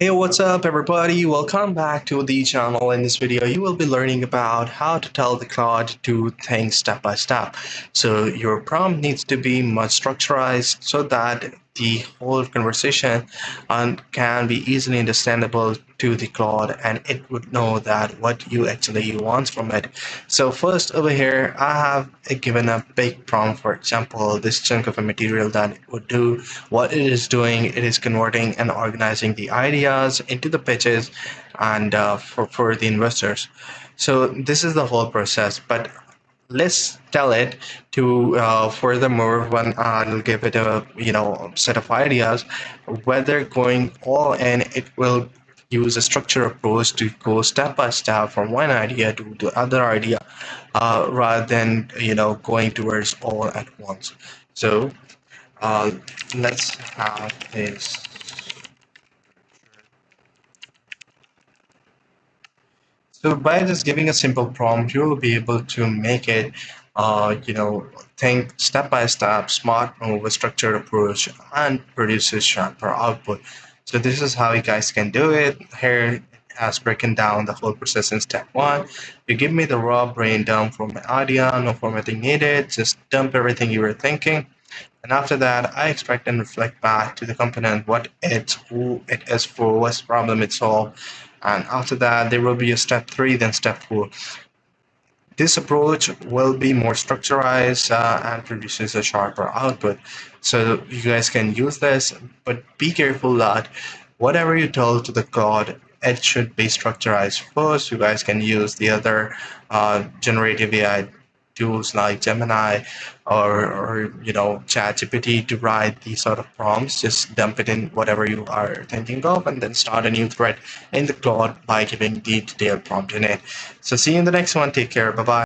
Hey, what's up, everybody? Welcome back to the channel. In this video, you will be learning about how to tell the Claude to do things step by step. So your prompt needs to be much structurized so that the whole conversation can be easily understandable to the Claude, and it would know that what you actually want from it. So first over here, I have given a big prompt. For example, this chunk of a material that it would do. What it is doing, it is converting and organizing the ideas into the pitches and for the investors. So this is the whole process. But let's tell it to furthermore when I'll give it a set of ideas, whether going all in, it will use a structured approach to go step by step from one idea to the other idea, rather than going towards all at once. So uh, let's have this. So by just giving a simple prompt, you will be able to make it, think step by step, smart move, a structured approach, and produces sharper output. So this is how you guys can do it. Here it has broken down the whole process in step one. You give me the raw brain dump from my idea, no formatting needed, just dump everything you were thinking. And after that, I expect and reflect back to the component what it's, who it is for, what's the problem it solved. And after that, there will be a step three, then step four. This approach will be more structurized and produces a sharper output. So you guys can use this, but be careful that whatever you tell to the code, it should be structurized first. You guys can use the other generative AI tools like Gemini or ChatGPT to write these sort of prompts. Just dump it in whatever you are thinking of, and then start a new thread in the Claude by giving the detailed prompt in it. So see you in the next one. Take care. Bye bye.